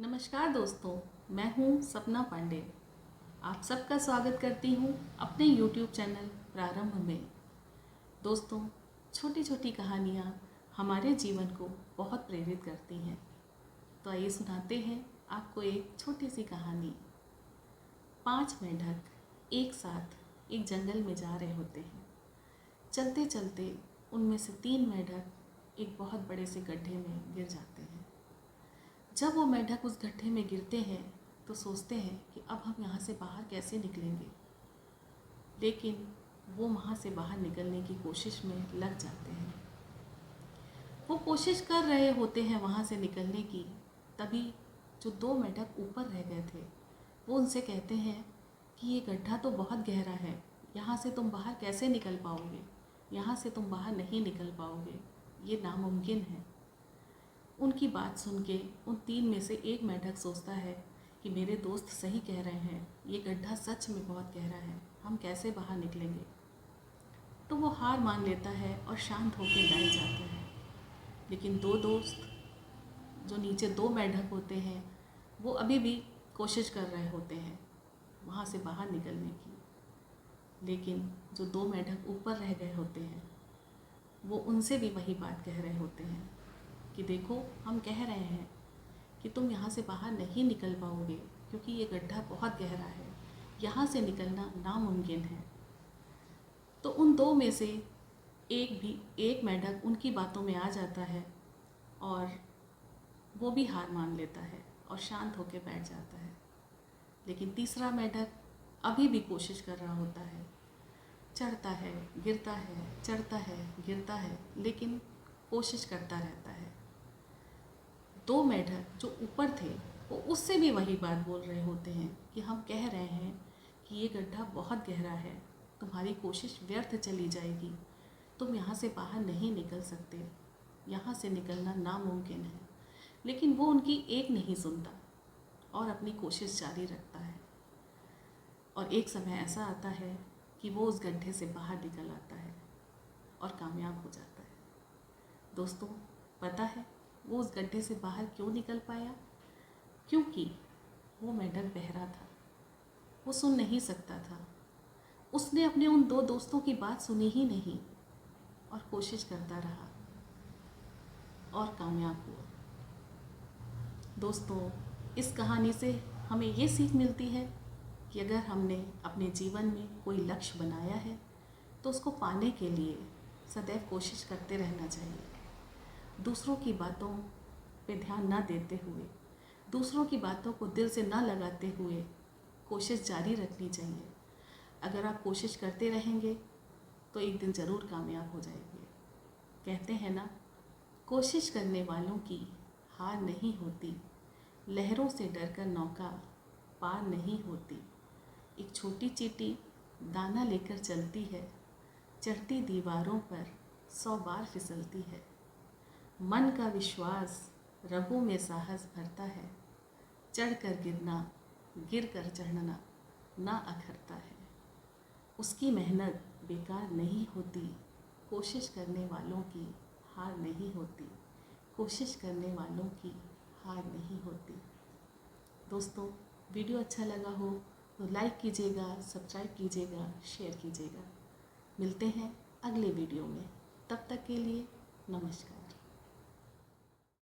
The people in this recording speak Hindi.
नमस्कार दोस्तों, मैं हूं सपना पांडे। आप सबका स्वागत करती हूं अपने YouTube चैनल प्रारंभ में। दोस्तों, छोटी छोटी कहानियां हमारे जीवन को बहुत प्रेरित करती हैं। तो आइए सुनाते हैं आपको एक छोटी सी कहानी। 5 मेंढक एक साथ एक जंगल में जा रहे होते हैं। चलते चलते उनमें से 3 मेंढक एक बहुत बड़े से गड्ढे में गिर जाते हैं। जब वो मेंढक उस गड्ढे में गिरते हैं तो सोचते हैं कि अब हम यहाँ से बाहर कैसे निकलेंगे, लेकिन वो वहाँ से बाहर निकलने की कोशिश में लग जाते हैं। वो कोशिश कर रहे होते हैं वहाँ से निकलने की, तभी जो 2 मेंढक ऊपर रह गए थे वो उनसे कहते हैं कि ये गड्ढा तो बहुत गहरा है, यहाँ से तुम बाहर कैसे निकल पाओगे, यहाँ से तुम बाहर नहीं निकल पाओगे, ये नामुमकिन है। उनकी बात सुन के उन 3 में से एक मेंढक सोचता है कि मेरे दोस्त सही कह रहे हैं, ये गड्ढा सच में बहुत गहरा है, हम कैसे बाहर निकलेंगे। तो वो हार मान लेता है और शांत होकर बैठ जाता है। लेकिन 2 दोस्त जो नीचे 2 मेंढक होते हैं वो अभी भी कोशिश कर रहे होते हैं वहाँ से बाहर निकलने की। लेकिन जो 2 मेंढक ऊपर रह गए होते हैं वो उनसे भी वही बात कह रहे होते हैं कि देखो, हम कह रहे हैं कि तुम यहाँ से बाहर नहीं निकल पाओगे क्योंकि ये गड्ढा बहुत गहरा है, यहाँ से निकलना नामुमकिन है। तो उन 2 में से एक मेंढक उनकी बातों में आ जाता है और वो भी हार मान लेता है और शांत होकर बैठ जाता है। लेकिन तीसरा मेंढक अभी भी कोशिश कर रहा होता है, चढ़ता है, गिरता है, चढ़ता है, गिरता है, लेकिन कोशिश करता रहता है। 2 मेंढक जो ऊपर थे वो उससे भी वही बात बोल रहे होते हैं कि हम कह रहे हैं कि ये गड्ढा बहुत गहरा है, तुम्हारी कोशिश व्यर्थ चली जाएगी, तुम यहाँ से बाहर नहीं निकल सकते, यहाँ से निकलना नामुमकिन है। लेकिन वो उनकी एक नहीं सुनता और अपनी कोशिश जारी रखता है। और एक समय ऐसा आता है कि वो उस गड्ढे से बाहर निकल आता है और कामयाब हो जाता है। दोस्तों, पता है वो उस गड्ढे से बाहर क्यों निकल पाया? क्योंकि वो मेंढक बहरा था, वो सुन नहीं सकता था। उसने अपने उन 2 दोस्तों की बात सुनी ही नहीं और कोशिश करता रहा और कामयाब हुआ। दोस्तों, इस कहानी से हमें ये सीख मिलती है कि अगर हमने अपने जीवन में कोई लक्ष्य बनाया है तो उसको पाने के लिए सदैव कोशिश करते रहना चाहिए। दूसरों की बातों पे ध्यान ना देते हुए, दूसरों की बातों को दिल से ना लगाते हुए कोशिश जारी रखनी चाहिए। अगर आप कोशिश करते रहेंगे तो एक दिन ज़रूर कामयाब हो जाएंगे। कहते हैं ना, कोशिश करने वालों की हार नहीं होती, लहरों से डरकर नौका पार नहीं होती। एक छोटी चींटी दाना लेकर चलती है, चढ़ती दीवारों पर 100 बार फिसलती है। मन का विश्वास रगों में साहस भरता है, चढ़ कर गिरना, गिर कर चढ़ना ना अखरता है। उसकी मेहनत बेकार नहीं होती, कोशिश करने वालों की हार नहीं होती, कोशिश करने वालों की हार नहीं होती। दोस्तों, वीडियो अच्छा लगा हो तो लाइक कीजिएगा, सब्सक्राइब कीजिएगा, शेयर कीजिएगा। मिलते हैं अगले वीडियो में, तब तक के लिए नमस्कार।